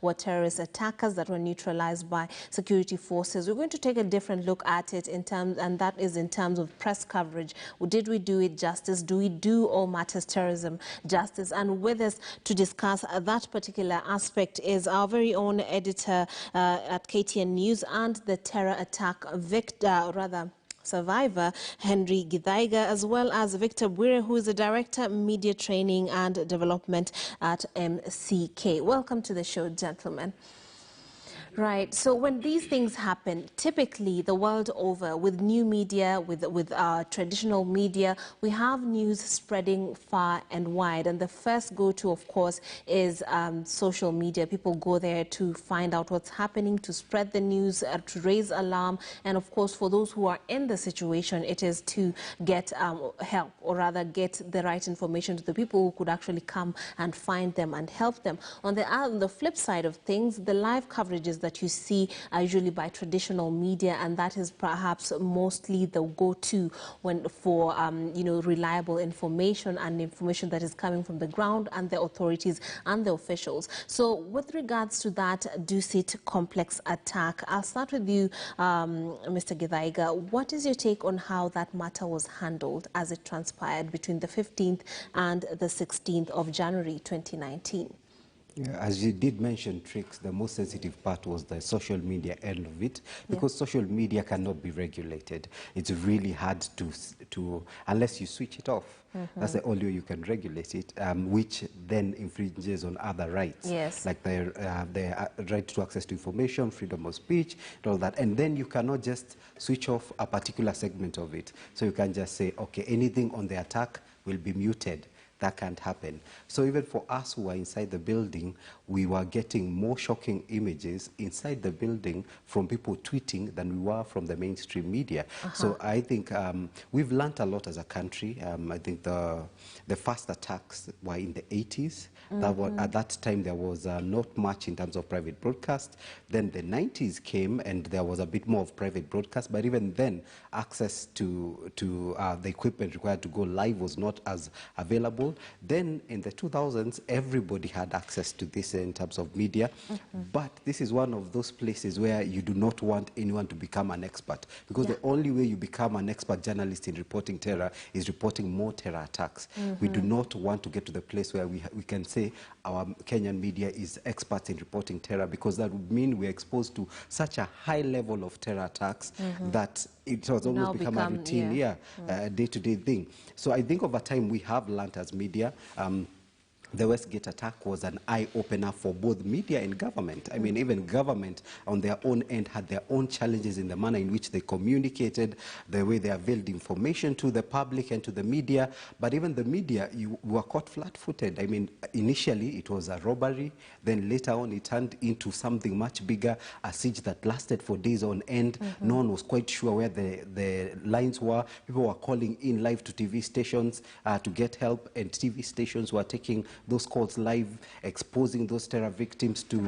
were terrorist attackers that were neutralized by security forces. We're going to take a different look at it and that is in terms of press coverage. Did we do it justice? Do we do all matters terrorism justice? And with us to discuss that particular aspect is our very own editor at KTN News and the terror attack survivor, Henry Githaiga, as well as Victor Bwire, who is the Director, Media Training and Development at MCK. Welcome to the show, gentlemen. Right, so when these things happen, typically the world over, with new media, with traditional media, we have news spreading far and wide. And the first go-to, of course, is social media. People go there to find out what's happening, to spread the news, to raise alarm. And of course, for those who are in the situation, it is to get help, or rather get the right information to the people who could actually come and find them and help them. On the flip side of things, the live coverages that you see are usually by traditional media, and that is perhaps mostly the go-to for reliable information and information that is coming from the ground and the authorities and the officials. So with regards to that Dusit complex attack, I'll start with you, Mr. Githaiga. What is your take on how that matter was handled as it transpired between the 15th and the 16th of January 2019? Yeah, as you did mention, Trix, the most sensitive part was the social media end of it, because social media cannot be regulated. It's really hard to unless you switch it off. That's the only way you can regulate it, which then infringes on other rights, like the right to access to information, freedom of speech, and all that. And then you cannot just switch off a particular segment of it. So you can just say, okay, anything on the attack will be muted. That can't happen. So even for us who are inside the building, we were getting more shocking images inside the building from people tweeting than we were from the mainstream media. So I think we've learned a lot as a country. I think the first attacks were in the 80s. At that time, there was not much in terms of private broadcast. Then the 90s came, and there was a bit more of private broadcast. But even then, access to the equipment required to go live was not as available. Then in the 2000s, everybody had access to this in terms of media. But this is one of those places where you do not want anyone to become an expert, because the only way you become an expert journalist in reporting terror is reporting more terror attacks. We do not want to get to the place where we can say our Kenyan media is experts in reporting terror, because that would mean we're exposed to such a high level of terror attacks that it has almost become a routine, day-to-day thing. So I think over time we have learned as media. The Westgate attack was an eye-opener for both media and government. I mean, even government on their own end had their own challenges in the manner in which they communicated, the way they availed information to the public and to the media. But even the media, you were caught flat-footed. I mean, initially it was a robbery. Then later on it turned into something much bigger, a siege that lasted for days on end. No one was quite sure where the lines were. People were calling in live to TV stations to get help, and TV stations were taking those calls live, exposing those terror victims to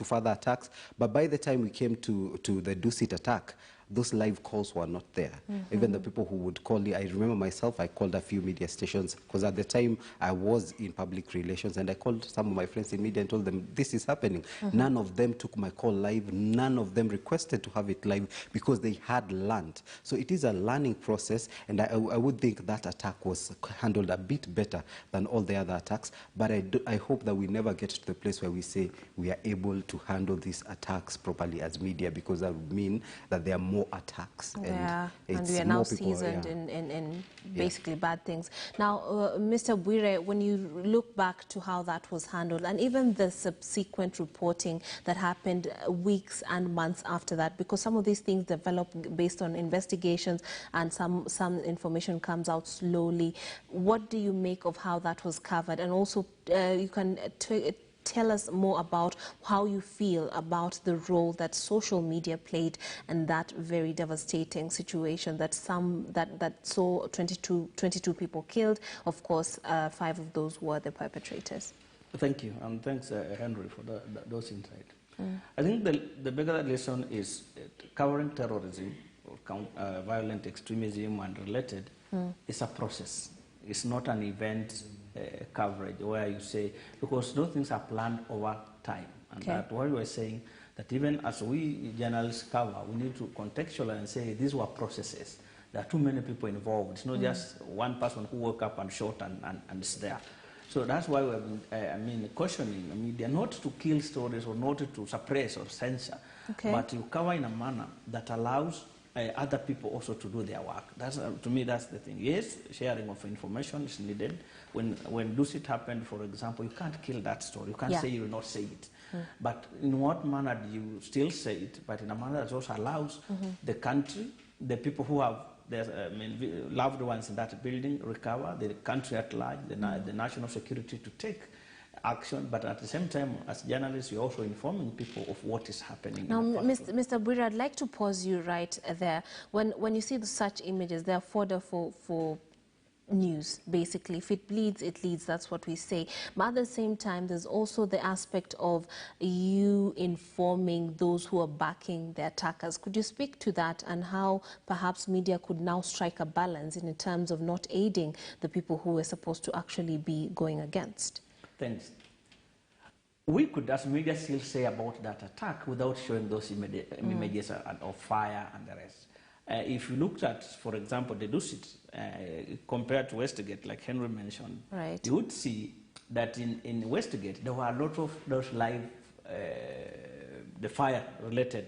further attacks. But by the time we came to the Dusit attack, those live calls were not there. Even the people who would call me, I remember myself, I called a few media stations, because at the time I was in public relations, and I called some of my friends in media and told them, this is happening. None of them took my call live. None of them requested to have it live, because they had learned. So it is a learning process, and I would think that attack was handled a bit better than all the other attacks. But I hope that we never get to the place where we say we are able to handle these attacks properly as media, because that would mean that there are more attacks, and we are now seasoned in basically bad things. Now, Mr. Bwire, when you look back to how that was handled, and even the subsequent reporting that happened weeks and months after that, because some of these things develop based on investigations, and some information comes out slowly. What do you make of how that was covered? And also, you can tell us more about how you feel about the role that social media played in that very devastating situation that saw 22 people killed. Of course, 5 of those were the perpetrators. Thank you, and thanks, Henry, for those insights. I think the bigger lesson is covering terrorism, or violent extremism and related, is a process. It's not an event coverage where you say, because those things are planned over time. And Okay. that's why we're saying that even as we journalists cover, we need to contextualize and say these were processes. There are too many people involved. It's not just one person who woke up and shot and is there. So that's why we've been, cautioning the media not to kill stories or not to suppress or censor, Okay. but to cover in a manner that allows other people also to do their work. That's, to me, that's the thing. Yes, sharing of information is needed. When Dusit happened, for example, you can't kill that story. You can't say you will not say it. But in what manner do you still say it, but in a manner that also allows the country, the people who have their loved ones in that building recover, the country at large, the national security to take action, but at the same time, as journalists, we're also informing people of what is happening. Now, Mr. Bwire, I'd like to pause you right there. When you see such images, they are fodder for news, basically. If it bleeds, it leads, that's what we say. But at the same time, there's also the aspect of you informing those who are backing the attackers. Could you speak to that and how perhaps media could now strike a balance in terms of not aiding the people who we're supposed to actually be going against? Thanks. We could, as media, still say about that attack without showing those images of fire and the rest. If you looked at, for example, the Dusit, compared to Westgate, like Henry mentioned, you would see that in Westgate, there were a lot of those live, the fire-related,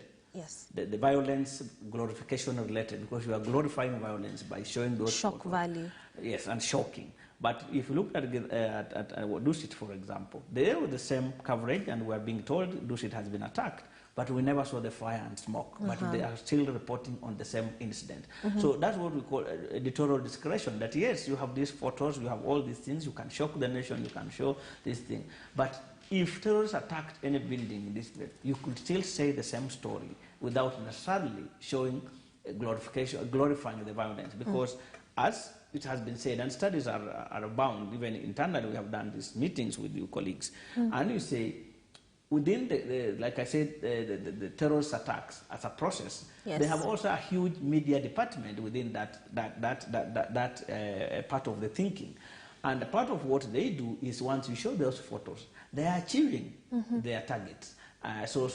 the violence glorification related, because you are glorifying violence by showing those shock value. Yes, and shocking. But if you look at Dusit, for example, they were the same coverage, and we are being told Dusit has been attacked, but we never saw the fire and smoke. But they are still reporting on the same incident. So that's what we call editorial discretion, that yes, you have these photos, you have all these things, you can shock the nation, you can show this thing. But if terrorists attacked any building in this place, you could still say the same story without necessarily showing glorifying the violence. Because as it has been said, and studies are abound, even internally we have done these meetings with you colleagues, and you say, within like I said, the terrorist attacks as a process, they have also a huge media department within that part of the thinking. And part of what they do is once you show those photos, they are achieving their targets. So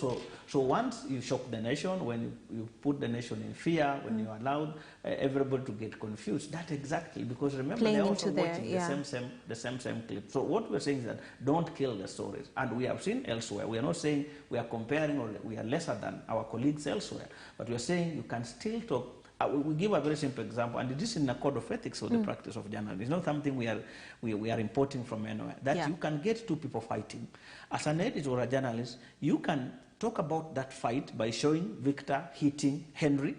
once you shock the nation, when you put the nation in fear, when you allow everybody to get confused, that exactly, because remember they're also watching the same clip. So what we're saying is that don't kill the stories. And we have seen elsewhere, we are not saying we are comparing or we are lesser than our colleagues elsewhere, but we are saying you can still talk. We give a very simple example, and it is in the code of ethics of the practice of journalism. It's not something we are importing from anywhere. That you can get two people fighting. As an editor or a journalist, you can talk about that fight by showing Victor hitting Henry,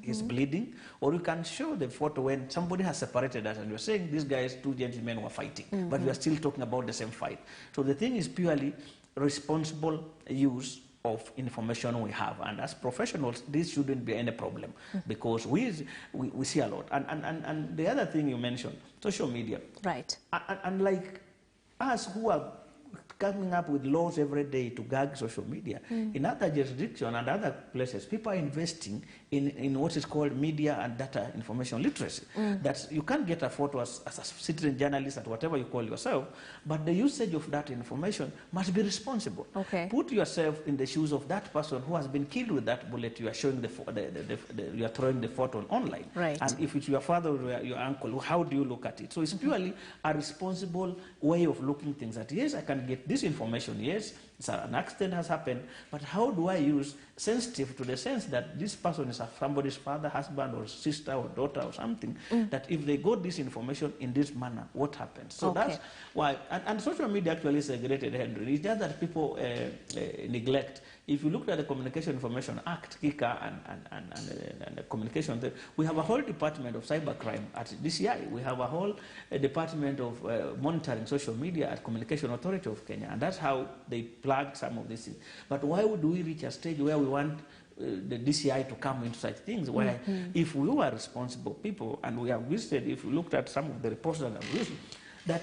he's bleeding, or you can show the photo when somebody has separated us and you're saying these guys, two gentlemen were fighting, but we are still talking about the same fight. So the thing is purely responsible use of information we have, and as professionals this shouldn't be any problem, because we see a lot. And the other thing you mentioned, social media, and like us who are coming up with laws every day to gag social media, in other jurisdictions and other places, people are investing in what is called media and data information literacy. That you can't get a photo as a citizen journalist at whatever you call yourself, but the usage of that information must be responsible. Put yourself in the shoes of that person who has been killed with that bullet. You are showing you are throwing the photo online, and if it's your father or your uncle, how do you look at it? So it's purely a responsible way of looking things. That yes, I can get this information, yes, an accident has happened, but how do I use, sensitive to the sense that this person is somebody's father, husband, or sister, or daughter, or something, that if they got this information in this manner, what happens? So that's why, and social media actually is a great Henry. It's just that people neglect. If you look at the Communication Information Act, KICA, and the communication, we have a whole department of cybercrime at DCI. We have a whole department of monitoring social media at Communication Authority of Kenya, and that's how they plug some of these things. But why would we reach a stage where we want the DCI to come into such things, where if we were responsible people, and we have visited, if we looked at some of the reports that are used, that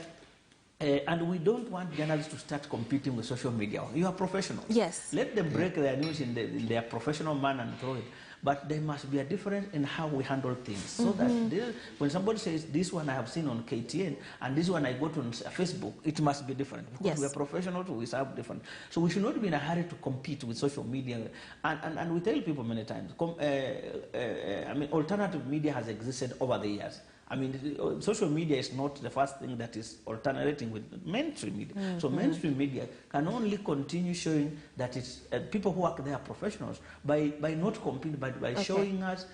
And we don't want journalists to start competing with social media. You are professionals. Yes. Let them break their news in their professional manner and throw it. But there must be a difference in how we handle things. So that when somebody says, this one I have seen on KTN, and this one I got on Facebook, it must be different. Because Yes. we are professionals, we serve different. So we should not be in a hurry to compete with social media. And we tell people many times, I mean, alternative media has existed over the years. I mean, social media is not the first thing that is alternating with mainstream media. So mainstream media can only continue showing that it's people who work there are professionals by not competing, but by showing us.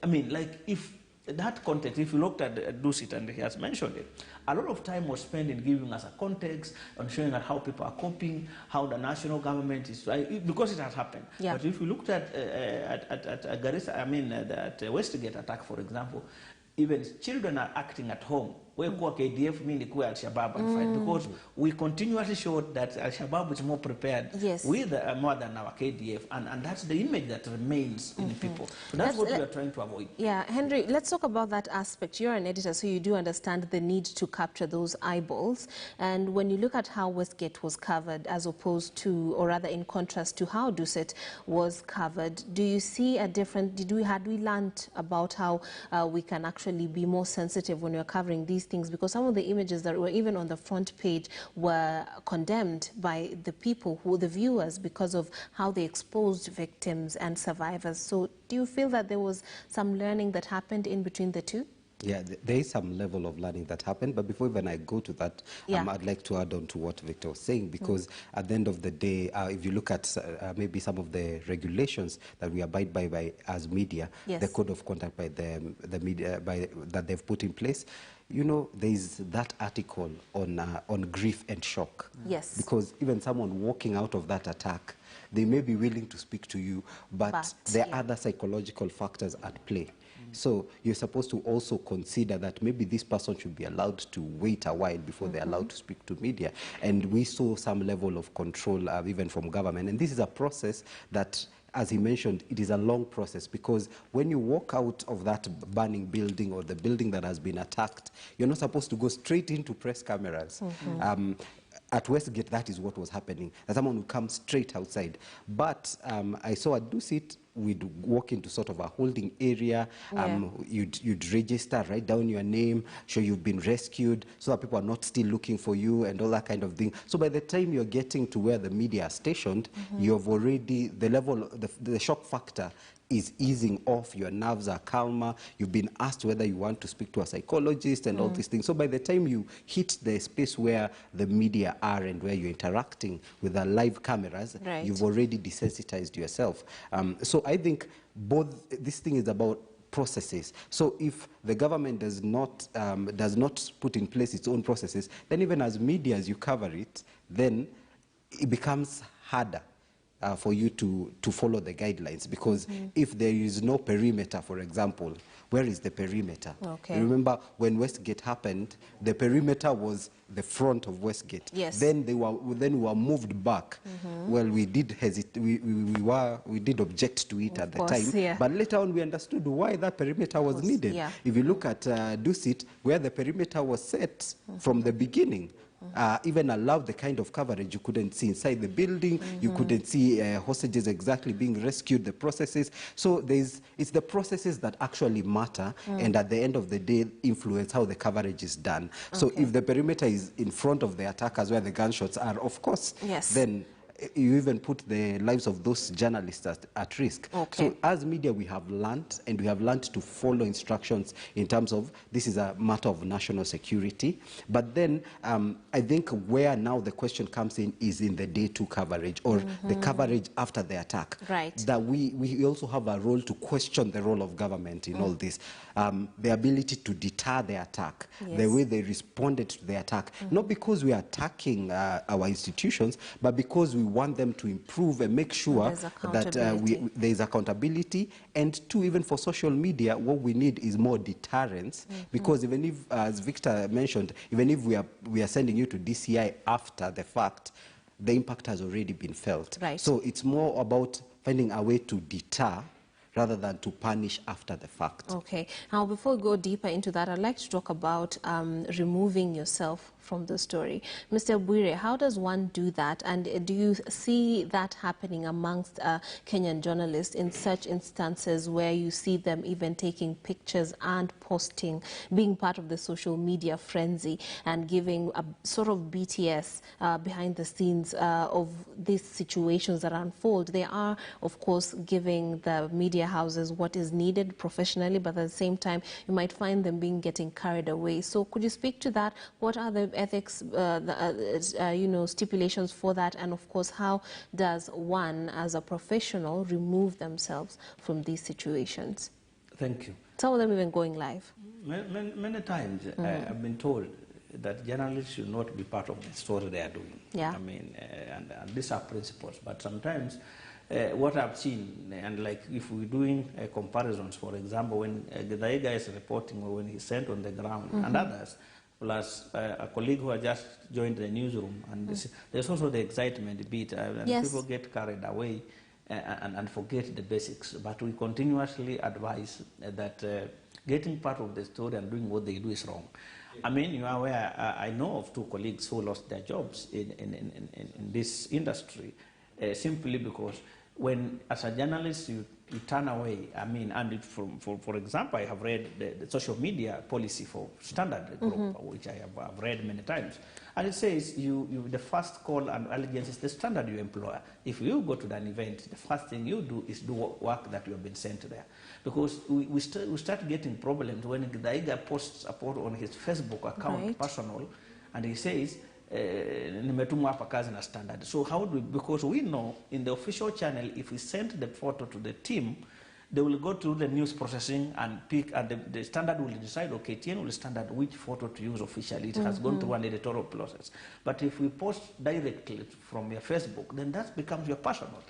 I mean, like if that context, if you looked at Dusit and he has mentioned it, a lot of time was spent in giving us a context, on showing us how people are coping, how the national government is, because it has happened. Yeah. But if you looked at Garissa, I mean, at Westgate attack, for example, even children are acting at home. We call KDF mean Al-Shabaab and fight, because we continuously showed that Al-Shabaab is more prepared with more than our KDF, and that's the image that remains in people. So that's what we are trying to avoid. Yeah, Henry, let's talk about that aspect. You're an editor, so you do understand the need to capture those eyeballs. And when you look at how Westgate was covered as opposed to, or rather in contrast to how Dusit was covered, do you see a different, had we learned about how we can actually be more sensitive when we're covering these things? Because some of the images that were even on the front page were condemned by the people, the viewers, because of how they exposed victims and survivors. So do you feel that there was some learning that happened in between the two? Yeah, there is some level of learning that happened, but before even I go to that, I'd like to add on to what Victor was saying, because at the end of the day, if you look at maybe some of the regulations that we abide by as media, the code of conduct by the media that they've put in place, you know, there is that article on grief and shock. Yes. Because even someone walking out of that attack, they may be willing to speak to you, but there are other psychological factors at play. So you're supposed to also consider that maybe this person should be allowed to wait a while before they're allowed to speak to media. And we saw some level of control even from government. And this is a process that, as he mentioned, it is a long process, because when you walk out of that burning building or the building that has been attacked, you're not supposed to go straight into press cameras. At Westgate, that is what was happening. Someone would come straight outside. But I saw at Dusit, we'd walk into sort of a holding area. You'd register, write down your name, show you've been rescued, so that people are not still looking for you and all that kind of thing. So by the time you're getting to where the media are stationed, you've already, the level, the shock factor is easing off, your nerves are calmer, you've been asked whether you want to speak to a psychologist and all these things. So by the time you hit the space where the media are and where you're interacting with the live cameras, you've already desensitized yourself. So I think this thing is about processes. So if the government does not put in place its own processes, then even as media, as you cover it, then it becomes harder for you to follow the guidelines, because if there is no perimeter, for example, where is the perimeter? Remember when Westgate happened, the perimeter was the front of Westgate. Then we were moved back. Well, we did hesitate. We did object to it at the time, but later on we understood why that perimeter was needed. If you look at Dusit, where the perimeter was set from the beginning, even allowed the kind of coverage you couldn't see inside the building. You couldn't see hostages exactly being rescued, the processes. So it's the processes that actually matter, and at the end of the day influence how the coverage is done. So if the perimeter is in front of the attackers where the gunshots are, of course, then you even put the lives of those journalists at risk. So as media, we have learned, and we have learned to follow instructions in terms of this is a matter of national security. But then I think where now the question comes in is in the day two coverage, or the coverage after the attack. That we also have a role to question the role of government in all this. The ability to deter the attack, the way they responded to the attack, not because we are attacking our institutions, but because we want them to improve and make sure that there is accountability. And two, even for social media, what we need is more deterrence, because even if, as Victor mentioned, even if we are sending you to DCI after the fact, the impact has already been felt. So it's more about finding a way to deter rather than to punish after the fact. Okay. Now, before we go deeper into that, I'd like to talk about removing yourself from the story. Mr. Bwire, how does one do that? And do you see that happening amongst Kenyan journalists in such instances where you see them even taking pictures and posting, being part of the social media frenzy and giving a sort of BTS behind the scenes of these situations that unfold? They are, of course, giving the media houses what is needed professionally, but at the same time, you might find them getting carried away. So could you speak to that? What are the ethics, stipulations for that? And of course, how does one, as a professional, remove themselves from these situations? Thank you. Some of them even going live. Many times I've been told that journalists should not be part of the story they are doing. Yeah. I mean, and these are principles. But sometimes what I've seen, and like if we're doing comparisons, for example, when Githaiga is reporting or when he's sent on the ground, and others, plus a colleague who has just joined the newsroom, and there's also the excitement bit, and Yes. people get carried away and forget the basics. But we continuously advise that getting part of the story and doing what they do is wrong. I mean, you are aware, I know of 2 colleagues who lost their jobs in this industry simply because when, as a journalist, you turn away. I mean, and for example, I have read the social media policy for Standard Group, which I have read many times. And it says the first call and allegiance is the standard you employ. If you go to an event, the first thing you do is do work that you have been sent there. Because we start getting problems when Githaiga posts a post on his Facebook account, personal, and he says, nimetumwa hapa kazi na Standard. So how do we, because we know in the official channel, if we send the photo to the team, they will go through the news processing and pick, and the Standard will decide, okay, KTN will Standard which photo to use officially. It has gone through an editorial process. But if we post directly from your Facebook, then that becomes your personal,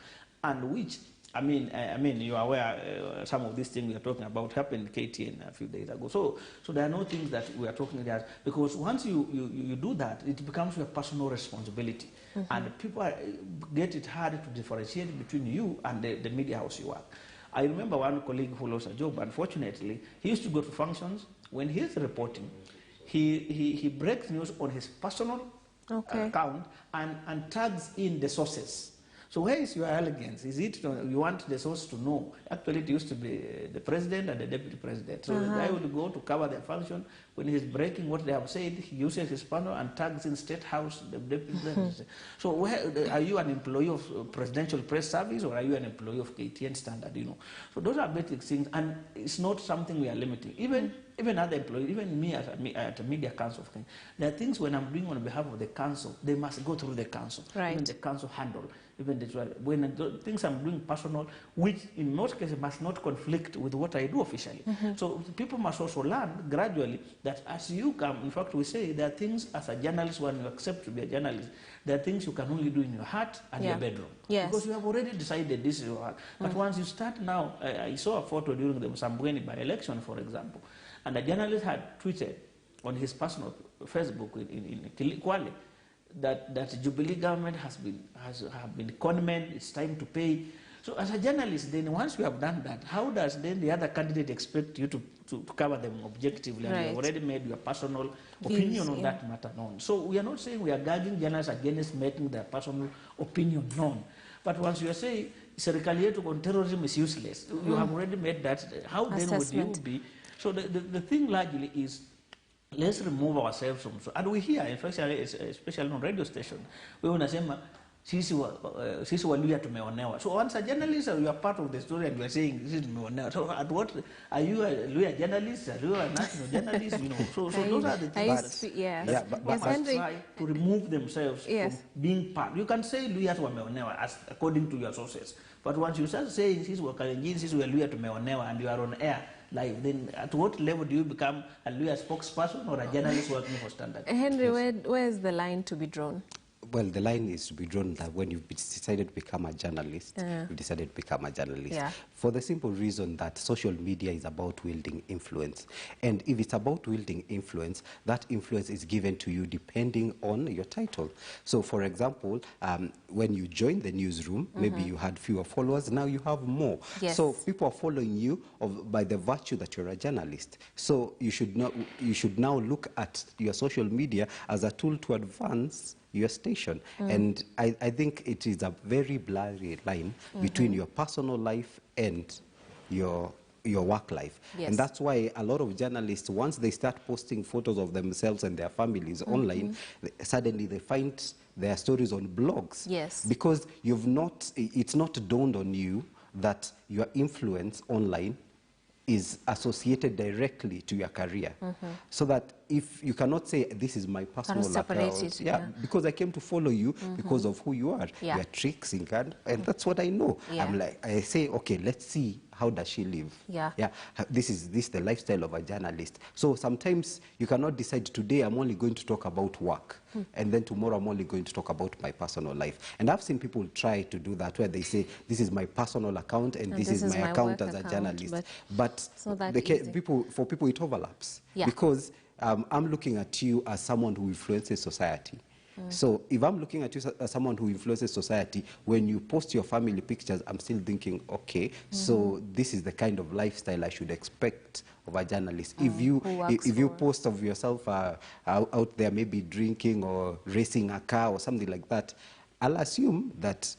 and which, I mean, you are aware some of these things we are talking about happened in KTN a few days ago. So there are no things that we are talking about, because once you do that, it becomes your personal responsibility. And people get it hard to differentiate between you and the media house you work. I remember one colleague who lost a job. Unfortunately, he used to go to functions. When he's reporting, he breaks news on his personal account and tags in the sources. So where is your elegance? Is it you want the source to know? Actually, it used to be the president and the deputy president. So the guy would go to cover their function. When he's breaking what they have said, he uses his panel and tags in State House, the deputy president. So where, are you an employee of Presidential Press Service, or are you an employee of KTN Standard? You know, so those are basic things, and it's not something we are limiting. Even other employees, even me at a media council thing, there are things when I'm doing on behalf of the council, they must go through the council. Right. Even the council handle. Even when things I'm doing personal, which in most cases must not conflict with what I do officially. So people must also learn gradually that as you come, in fact, we say there are things as a journalist, when you accept to be a journalist, there are things you can only do in your heart and your bedroom. Yes. Because you have already decided this is your heart. But once you start now, I saw a photo during the Msambweni by-election, for example, and a journalist had tweeted on his personal Facebook in Kwale that Jubilee government have been conmen, it's time to pay. So as a journalist, then once you have done that, how does then the other candidate expect you to cover them objectively? And you have already made your personal opinion on that matter known. So we are not saying we are guarding journalists against making their personal opinion known. But once you are saying serikali yetu on terrorism is useless, you have already made that. How then would you be? So the thing largely is, let's remove ourselves from, and we hear, especially on radio station, we wanasema sisi Waluhya tumeonewa. So once a journalist, you are part of the story and you are saying this is tumeonewa. So at what, are you a Luhya journalist? Are you a national journalist? You know, so those are the things that must try to remove themselves from being part. You can say Luhya wameonewa as according to your sources, but once you start saying sisi Wakalenjin, sisi Waluhya tumeonewa, and you are on air live, then at what level do you become a Luhya spokesperson or a journalist working for Standard? Henry, where is the line to be drawn? well, the line is to be drawn that when you've decided to become a journalist, you've decided to become a journalist. Yeah. For the simple reason that social media is about wielding influence. And if it's about wielding influence, that influence is given to you depending on your title. So, for example, when you join the newsroom, maybe you had fewer followers, now you have more. Yes. So people are following you by the virtue that you're a journalist. So you should now look at your social media as a tool to advance your station. And I think it is a very blurry line between your personal life and your work life. Yes. And that's why a lot of journalists, once they start posting photos of themselves and their families online, suddenly they find their stories on blogs. Yes. Because it's not dawned on you that your influence online is associated directly to your career. So that if you cannot say, this is my personal separate account, it, yeah. because I came to follow you because of who you are. Yeah. You're tricksing, and that's what I know. Yeah. I'm like, I say, okay, let's see, how does she live? Yeah. Yeah. This is the lifestyle of a journalist. So sometimes you cannot decide, today I'm only going to talk about work, and then tomorrow I'm only going to talk about my personal life. And I've seen people try to do that, where they say, this is my personal account, and this is my account as a journalist. But for people it overlaps. Yeah. Because I'm looking at you as someone who influences society. So if I'm looking at you as someone who influences society, when you post your family pictures, I'm still thinking, okay, so this is the kind of lifestyle I should expect of a journalist. If you post of yourself out there maybe drinking or racing a car or something like that, I'll assume that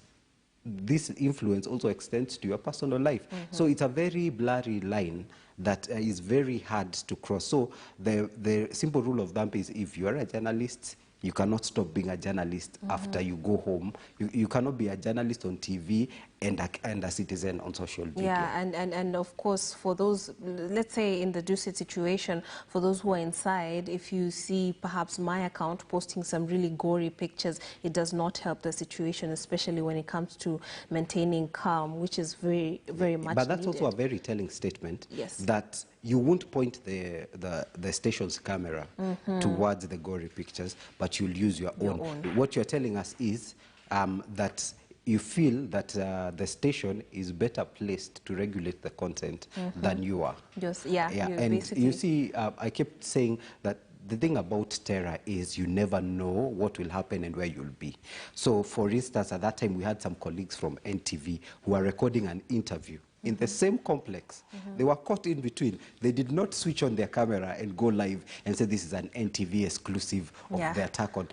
this influence also extends to your personal life. So it's a very blurry line that is very hard to cross. So the simple rule of thumb is, if you are a journalist, you cannot stop being a journalist after you go home. You cannot be a journalist on TV and a citizen on social media. Yeah, and of course, for those, let's say in the Dusit situation, for those who are inside, if you see perhaps my account posting some really gory pictures, it does not help the situation, especially when it comes to maintaining calm, which is very, very much But that's needed. also a very telling statement. Yes. That you won't point the station's camera towards the gory pictures, but you'll use your own. What you're telling us is that you feel that the station is better placed to regulate the content than you are. Just, yeah, And basically. you see, I kept saying that the thing about terror is you never know what will happen and where you'll be. So, for instance, at that time we had some colleagues from NTV who were recording an interview in the same complex. They were caught in between. They did not switch on their camera and go live and say, this is an NTV exclusive of the attack on.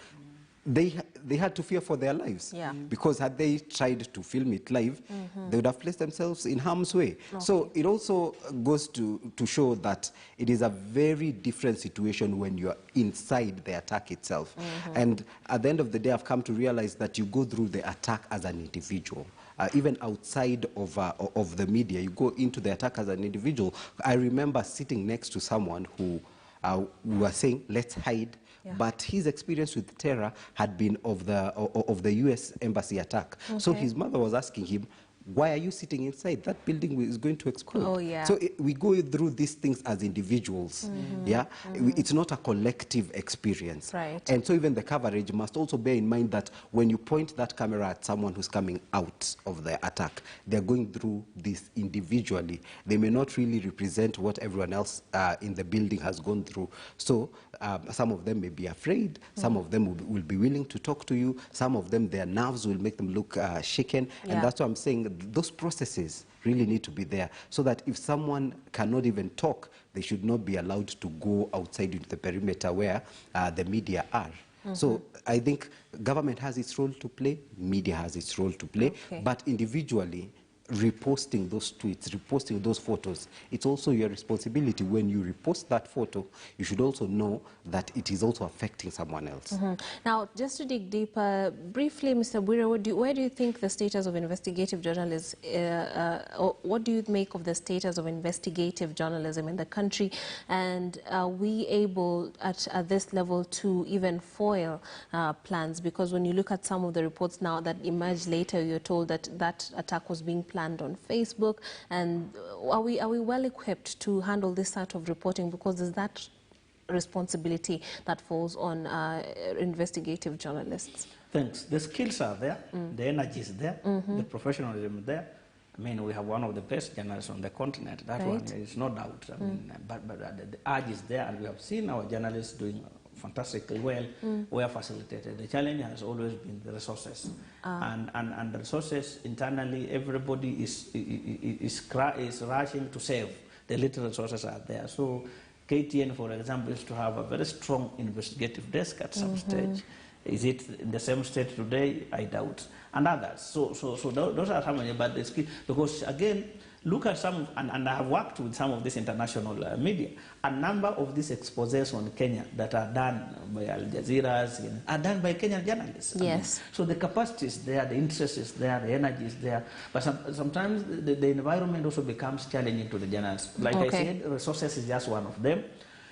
They had to fear for their lives, because had they tried to film it live, they would have placed themselves in harm's way. So it also goes to show that it is a very different situation when you're inside the attack itself. And at the end of the day, I've come to realize that you go through the attack as an individual. Even outside of the media, you go into the attack as an individual. I remember sitting next to someone who were saying, let's hide. But his experience with terror had been of the US Embassy attack. So his mother was asking him, why are you sitting inside? That building is going to explode. Oh, yeah. So we go through these things as individuals. It's not a collective experience. Right. And so even the coverage must also bear in mind that when you point that camera at someone who's coming out of the attack, they're going through this individually. They may not really represent what everyone else in the building has gone through. So some of them may be afraid. Some of them will be willing to talk to you. Some of them, their nerves will make them look shaken. And that's what I'm saying. Those processes really need to be there, so that if someone cannot even talk, they should not be allowed to go outside into the perimeter where the media are. So I think government has its role to play, media has its role to play, but individually, reposting those tweets, reposting those photos, it's also your responsibility. When you repost that photo, you should also know that it is also affecting someone else. Now, just to dig deeper, briefly, Mr. Bwire, where do you think the status of investigative journalists, or what do you make of the status of investigative journalism in the country? And are we able at this level to even foil plans? Because when you look at some of the reports now that emerged later, you're told that that attack was being planned on Facebook. And are we well equipped to handle this sort of reporting? Because there's that responsibility that falls on investigative journalists. Thanks. The skills are there, the energy is there, the professionalism is there. I mean, we have one of the best journalists on the continent. That one is no doubt. I mean, but the urge is there, and we have seen our journalists doing fantastically well, were facilitated. The challenge has always been the resources, and the resources internally, everybody is rushing to save. The little resources are there. So KTN, for example, is to have a very strong investigative desk at some stage. Is it in the same state today? I doubt. And others. So those are some of them, but the skill, because again, look at some, and I have worked with some of this international media. A number of these exposés on Kenya that are done by Al Jazeera's are done by Kenyan journalists. Yes. I mean, so the capacity is there, the interest is there, the energy is there, but sometimes the environment also becomes challenging to the journalists. Like I said, resources is just one of them.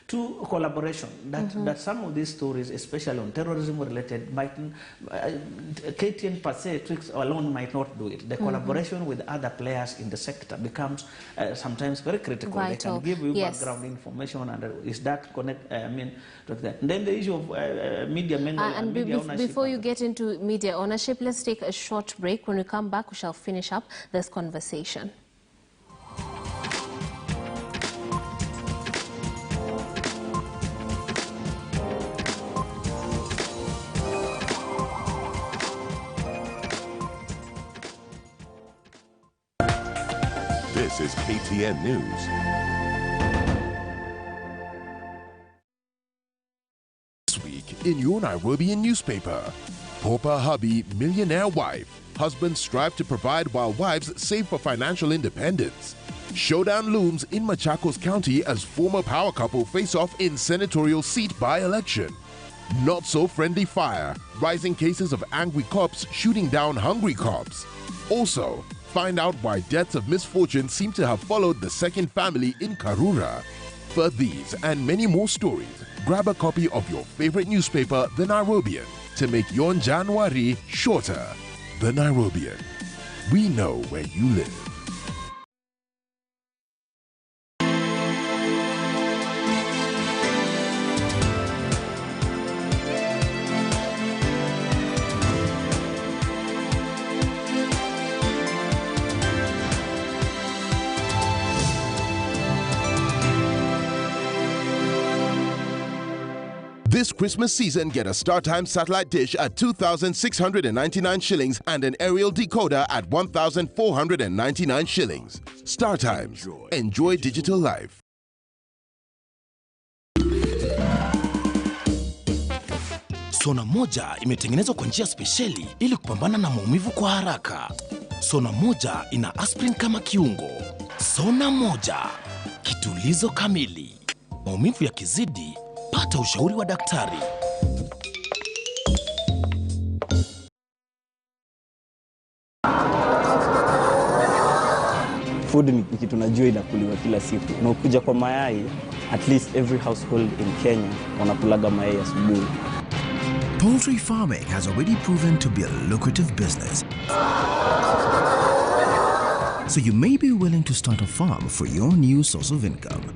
To collaboration, that some of these stories, especially on terrorism-related, KTN per se, tricks alone might not do it. The collaboration with other players in the sector becomes sometimes very critical. Vital. They can give you background information, and is that connect? I mean, then the issue of media and media ownership. Before you get into media ownership, let's take a short break. When we come back, we shall finish up this conversation. This is KTN News. This week in your Nairobian newspaper, pauper hubby, millionaire wife. Husbands strive to provide while wives save for financial independence. Showdown looms in Machakos County as former power couple face off in senatorial seat by-election. Not so friendly fire. Rising cases of angry cops shooting down hungry cops. Also, find out why deaths of misfortune seem to have followed the second family in Karura. For these and many more stories, grab a copy of your favorite newspaper, The Nairobian, to make your January shorter. The Nairobian. We know where you live. This Christmas season, get a StarTimes satellite dish at 2,699 shillings and an aerial decoder at 1,499 shillings. StarTimes. Enjoy digital life. Sona moja imetengenezwa kwa njia spesheli ili kupambana na maumivu kwa haraka. Sona moja ina aspirin kama kiungo. Sona moja, kitulizo kamili. Maumivu yakizidi, pata ushauri wa daktari. Food ni kitu najua inakuliwa kila siku. Na ukija kwa mayai, at least every household in Kenya wanakulaga mayai asubuhi. Poultry farming has already proven to be a lucrative business. So you may be willing to start a farm for your new source of income.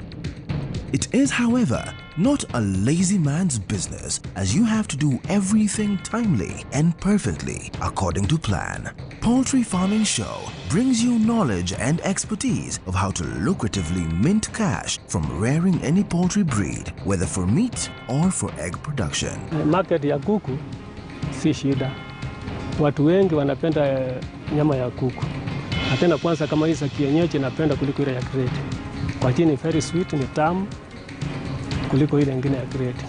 It is, however, not a lazy man's business, as you have to do everything timely and perfectly according to plan. Poultry Farming Show brings you knowledge and expertise of how to lucratively mint cash from rearing any poultry breed, whether for meat or for egg production. Market ya kuku si shida. Watu wengi wanapenda nyama ya kuku. Na tena kwanza kama hii za kienyeji napenda kuliko ile ya grade. Kwa jini very sweet, ni tamu kuliko ile nyingine ya grade.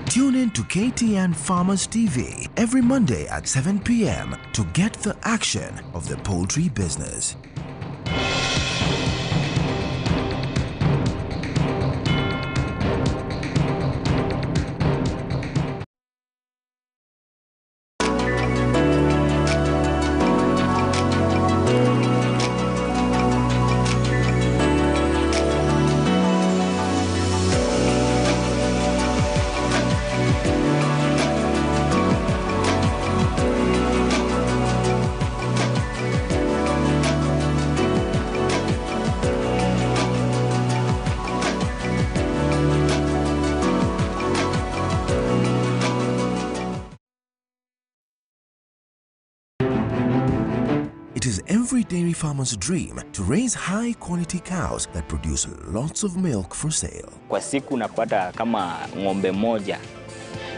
Tune in to KTN Farmers TV every Monday at 7 p.m. to get the action of the poultry business. It is every dairy farmer's dream to raise high-quality cows that produce lots of milk for sale. Kwa siku napata kama ng'ombe moja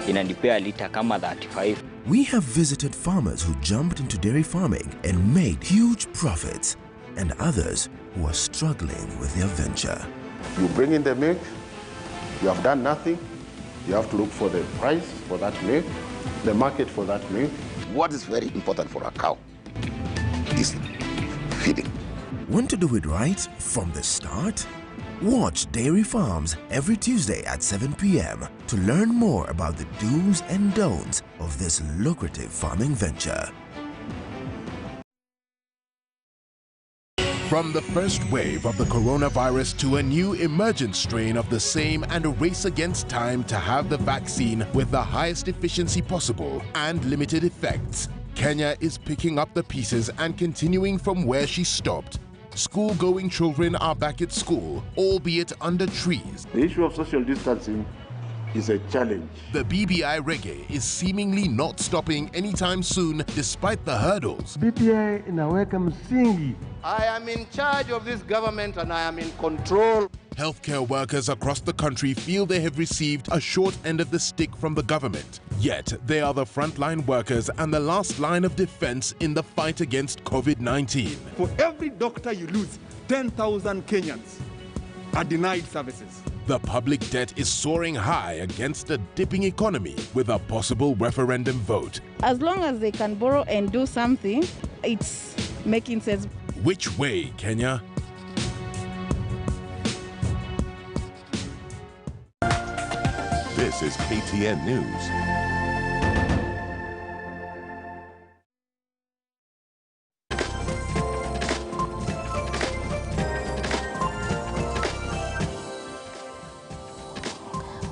inanipea lita kama 35. We have visited farmers who jumped into dairy farming and made huge profits, and others who are struggling with their venture. You bring in the milk, you have done nothing. You have to look for the price for that milk, the market for that milk. What is very important for a cow is feeding. Want to do it right from the start? Watch Dairy Farms every Tuesday at 7 p.m. to learn more about the do's and don'ts of this lucrative farming venture. From the first wave of the coronavirus to a new emergent strain of the same and a race against time to have the vaccine with the highest efficiency possible and limited effects, Kenya is picking up the pieces and continuing from where she stopped. School-going children are back at school, albeit under trees. The issue of social distancing is a challenge. The BBI reggae is seemingly not stopping anytime soon despite the hurdles. BBI inaweka msingi. I am in charge of this government and I am in control. Healthcare workers across the country feel they have received a short end of the stick from the government. Yet, they are the frontline workers and the last line of defense in the fight against COVID-19. For every doctor you lose, 10,000 Kenyans are denied services. The public debt is soaring high against a dipping economy with a possible referendum vote. As long as they can borrow and do something, it's making sense. Which way, Kenya? This is KTN News.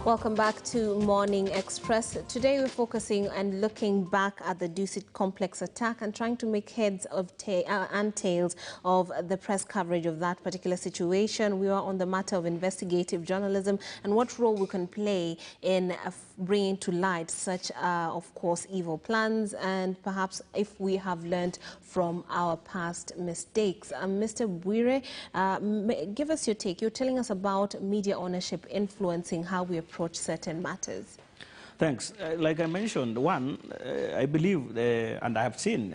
Welcome back to Morning Express. Today we're focusing and looking back at the Dusit complex attack and trying to make heads of and tails of the press coverage of that particular situation. We are on the matter of investigative journalism and what role we can play in bringing to light such, of course, evil plans and perhaps if we have learned from our past mistakes. Mr. Bwire, give us your take. You're telling us about media ownership influencing how we approach certain matters. Thanks. Like I mentioned, one, I believe, and I have seen,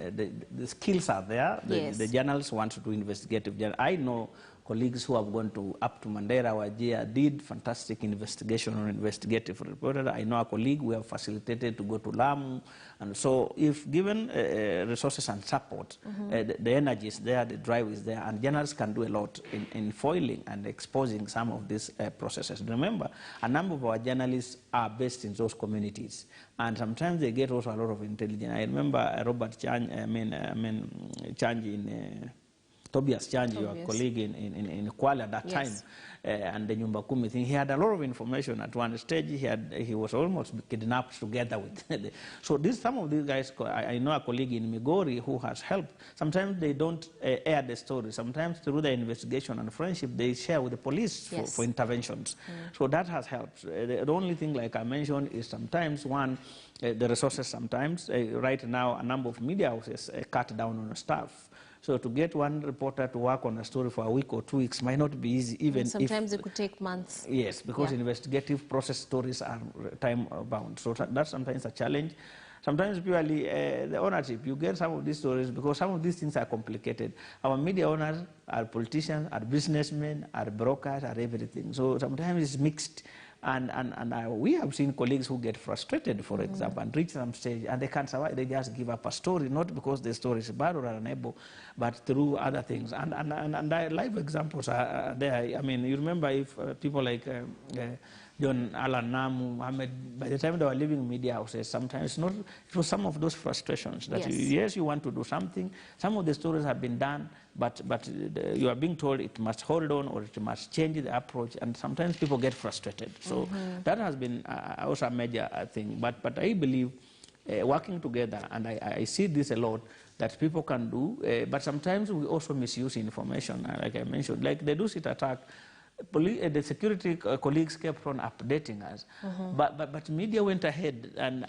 the skills are there. The journalists want to do investigative. I know colleagues who have gone up to Mandera, Wajir, did fantastic investigation on investigative reporter. I know a colleague we have facilitated to go to Lamu. And so if given resources and support, the energy is there, the drive is there, and journalists can do a lot in foiling and exposing some of these processes. Remember, a number of our journalists are based in those communities, and sometimes they get also a lot of intelligence. I remember Robert Chanji in Tobias Chanji, your colleague in Kuala at that time, and the Nyumba Kumi thing, he had a lot of information. At one stage, he was almost kidnapped together with. So some of these guys, I know a colleague in Migori who has helped. Sometimes they don't air the story. Sometimes through the investigation and friendship, they share with the police for interventions. So that has helped. The only thing, like I mentioned, is sometimes the resources sometimes. Right now, a number of media houses cut down on staff. So to get one reporter to work on a story for a week or 2 weeks might not be easy, even and sometimes it could take months. Yes, because investigative process stories are time-bound. So that's sometimes a challenge. Sometimes purely the ownership, you get some of these stories because some of these things are complicated. Our media owners are politicians, are businessmen, are brokers, are everything. So sometimes it's mixed. And we have seen colleagues who get frustrated, for example, and reach some stage, and they can't survive. They just give up a story, not because the story is bad or unable, but through other things. And live examples are there. I mean, you remember if people like John Alan Namu, Mohammed, by the time they were leaving media houses, sometimes it was some of those frustrations that yes, you want to do something. Some of the stories have been done, but you are being told it must hold on or it must change the approach, and sometimes people get frustrated. So that has been also a major thing. But I believe working together, and I see this a lot, that people can do, but sometimes we also misuse information, like I mentioned. Like the Dusit attack, the security colleagues kept on updating us. But media went ahead and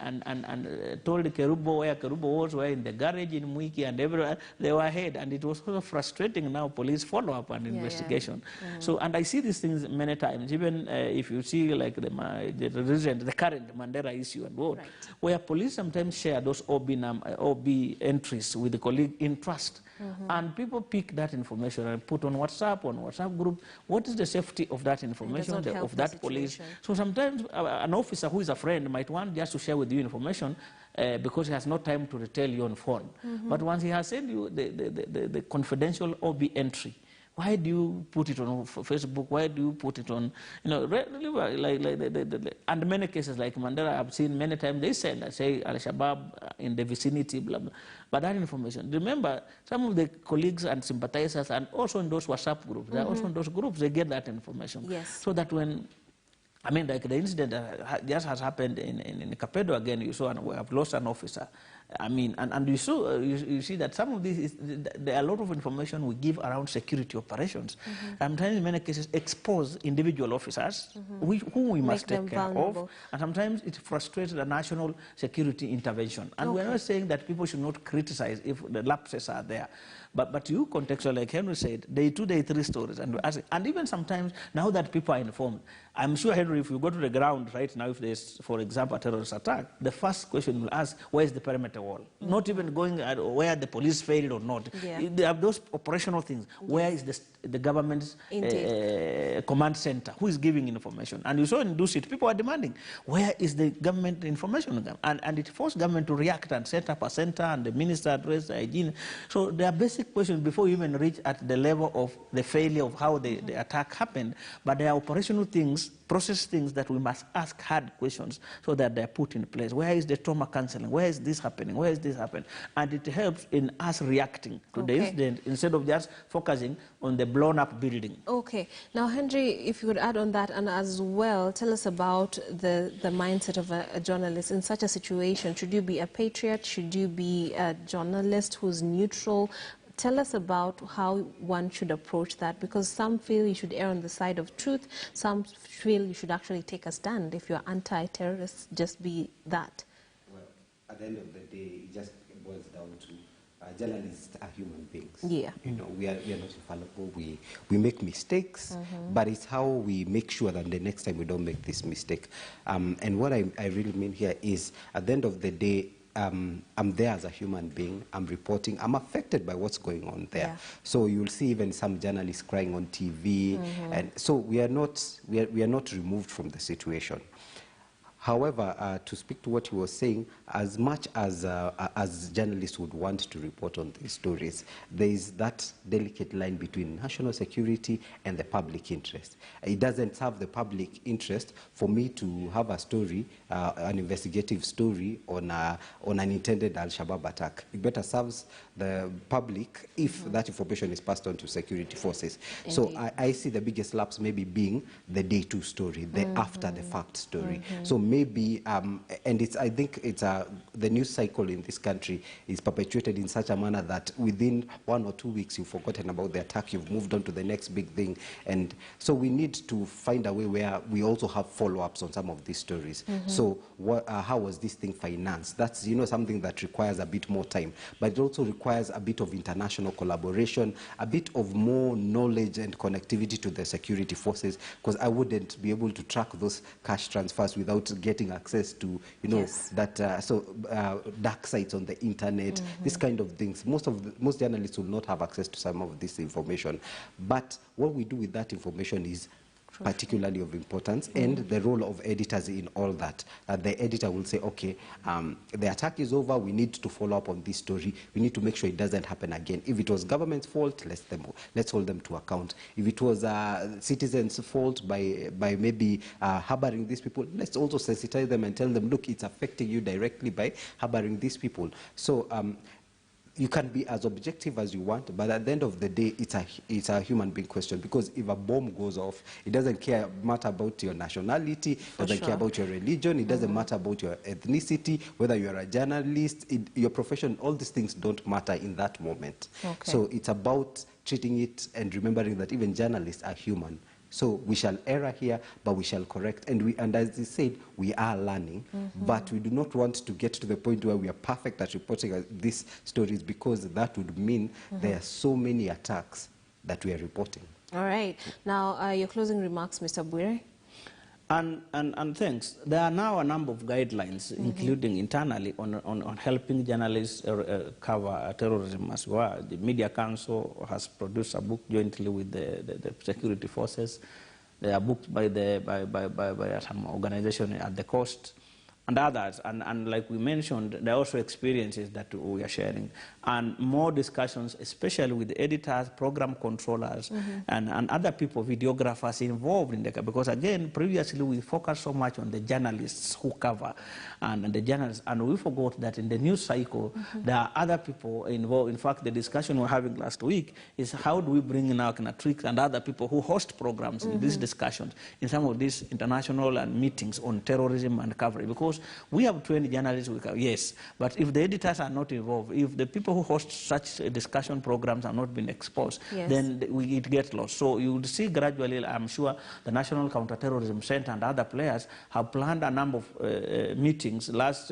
told Kerubo where Kerubo was, where in the garage in Mwiki and everywhere, they were ahead. And it was sort of frustrating now, police follow-up and investigation. So, and I see these things many times, even if you see like the current Mandela issue and what, where police sometimes share those OB entries with the colleague in trust. And people pick that information and put on WhatsApp group. What is the safety of that information, of that police? So sometimes an officer who is a friend might want just to share with you information because he has no time to retell you on phone. But once he has sent you the confidential OB entry, why do you put it on Facebook? Why do you put it on, you know, and many cases like Mandela, I've seen many times they send, say, Al-Shabaab in the vicinity, blah, blah. But that information, remember, some of the colleagues and sympathizers and also in those WhatsApp groups, they're also in those groups, they get that information. So that when, I mean, like the incident that just has happened in Kapedo again, you saw, and we have lost an officer. I mean, and you saw, you see that some of these, there are a lot of information we give around security operations. Sometimes in many cases expose individual officers whom we must take care of. And sometimes it frustrates the national security intervention. And we're not saying that people should not criticize if the lapses are there. But you contextual, like Henry said, day 2, day 3 stories. And even sometimes, now that people are informed, I'm sure, Henry, if you go to the ground right now, if there's, for example, a terrorist attack, the first question you'll ask, where is the perimeter wall? Not even going at where the police failed or not. They have those operational things. Where is the government's command center? Who is giving information? And you saw in Dusit, people are demanding, where is the government information? And it forced government to react and set up a center, and the minister addressed the hygiene. So there are basic questions before you even reach at the level of the failure of how the attack happened. But there are operational things, process things that we must ask hard questions so that they're put in place. Where is the trauma counseling? Where is this happening? Where is this happening? And it helps in us reacting to the incident instead of just focusing on the blown up building. Okay. Now, Henry, if you could add on that, and as well, tell us about the mindset of a journalist in such a situation. Should you be a patriot? Should you be a journalist who's neutral? Tell us about how one should approach that, because some feel you should err on the side of truth, some feel you should actually take a stand. If you're anti-terrorist, just be that. Well, at the end of the day, it just boils down to journalists are human beings. Yeah. You know, we are not infallible. We make mistakes, but it's how we make sure that the next time we don't make this mistake. And what I really mean here is, at the end of the day, I'm there as a human being, I'm reporting, I'm affected by what's going on there. So you'll see even some journalists crying on TV, and so we are not removed from the situation. However, to speak to what you were saying, as much as journalists would want to report on these stories, there is that delicate line between national security and the public interest. It doesn't serve the public interest for me to have a story, an investigative story on an intended Al-Shabaab attack. It better serves the public if that information is passed on to security forces. Indeed. So I see the biggest lapse maybe being the day 2 story, the after the fact story. So maybe, and I think it's the news cycle in this country is perpetuated in such a manner that within 1 or 2 weeks you've forgotten about the attack, you've moved on to the next big thing. And so we need to find a way where we also have follow-ups on some of these stories. So how was this thing financed? That's, you know, something that requires a bit more time, but it also requires a bit of international collaboration, a bit of more knowledge and connectivity to the security forces, because I wouldn't be able to track those cash transfers without getting access to, you know, that dark sites on the internet, this kind of things. Most journalists will not have access to some of this information. But what we do with that information is particularly of importance, and the role of editors in all that. The editor will say, okay, the attack is over, we need to follow up on this story, we need to make sure it doesn't happen again. If it was government's fault, let's hold them to account. If it was citizens' fault by maybe harboring these people, let's also sensitize them and tell them, look, it's affecting you directly by harboring these people. So you can be as objective as you want, but at the end of the day, it's a human being question, because if a bomb goes off, it doesn't matter about your nationality, it doesn't care about your religion, it doesn't matter about your ethnicity, whether you're a journalist, your profession, all these things don't matter in that moment. So it's about treating it and remembering that even journalists are human So we shall err here, but we shall correct. And as I said, we are learning, but we do not want to get to the point where we are perfect at reporting these stories, because that would mean there are so many attacks that we are reporting. All right. Now, your closing remarks, Mr. Bwire. And thanks. There are now a number of guidelines, including internally, on helping journalists cover terrorism as well. The Media Council has produced a book jointly with the security forces. They are booked by some organization at the coast and others. And like we mentioned, there are also experiences that we are sharing. And more discussions, especially with the editors, program controllers, and other people, videographers involved in the, because again, previously we focused so much on the journalists who cover, and the journalists, and we forgot that in the news cycle, there are other people involved. In fact, the discussion we were having last week is how do we bring in our tricks and other people who host programs in these discussions, in some of these international meetings on terrorism and coverage, because we have trained journalists, yes, but if the editors are not involved, if the people who host such discussion programs are not being exposed, then it gets lost. So you will see gradually, I'm sure the National Counterterrorism Center and other players have planned a number of meetings. Last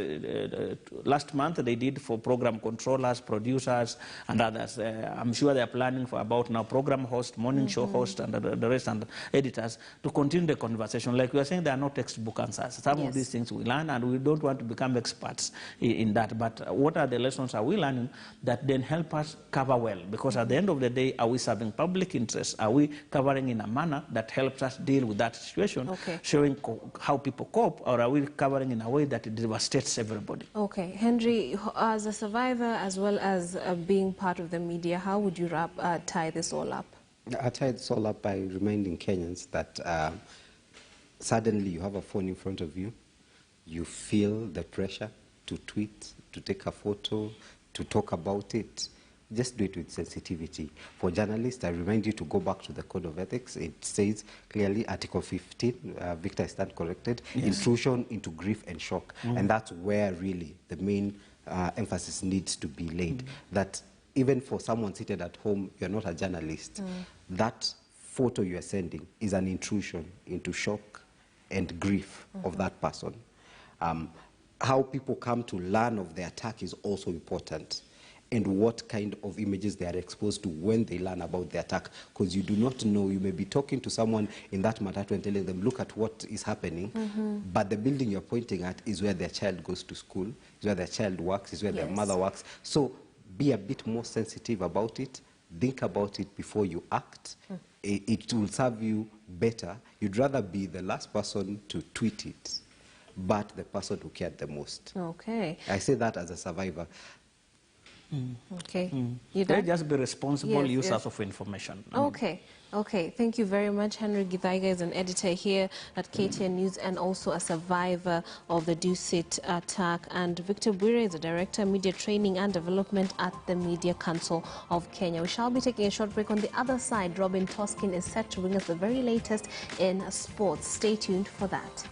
month they did for program controllers, producers, and others. I'm sure they are planning for about now program hosts, morning show hosts, and the rest, and editors, to continue the conversation. Like we are saying, there are no textbook answers. Some of these things we learn, and we don't want to become experts in that. But what are the lessons are we learning that then help us cover well? Because at the end of the day, are we serving public interest? Are we covering in a manner that helps us deal with that situation, showing how people cope, or are we covering in a way that it devastates everybody? Okay. Henry, as a survivor as well as being part of the media, how would you tie this all up? I tie this all up by reminding Kenyans that suddenly you have a phone in front of you, you feel the pressure to tweet, to take a photo, to talk about it. Just do it with sensitivity. For journalists, I remind you to go back to the Code of Ethics. It says clearly, Article 15, Victor, stand corrected, intrusion into grief and shock. And that's where really the main emphasis needs to be laid. That even for someone seated at home, you're not a journalist, that photo you're sending is an intrusion into shock and grief of that person. How people come to learn of the attack is also important, and what kind of images they are exposed to when they learn about the attack, because you do not know. You may be talking to someone in that matatu and telling them, look at what is happening, but the building you're pointing at is where their child goes to school, is where their child works, is where their mother works. So be a bit more sensitive about it. Think about it before you act. It will serve you better. You'd rather be the last person to tweet it, but the person who cared the most. Okay. I say that as a survivor. Okay. They just be responsible users of information. Okay. Okay. Thank you very much. Henry Githaiga is an editor here at KTN News and also a survivor of the Dusit attack. And Victor Bwire is a director, media training and development at the Media Council of Kenya. We shall be taking a short break. On the other side, Robin Toskin is set to bring us the very latest in sports. Stay tuned for that.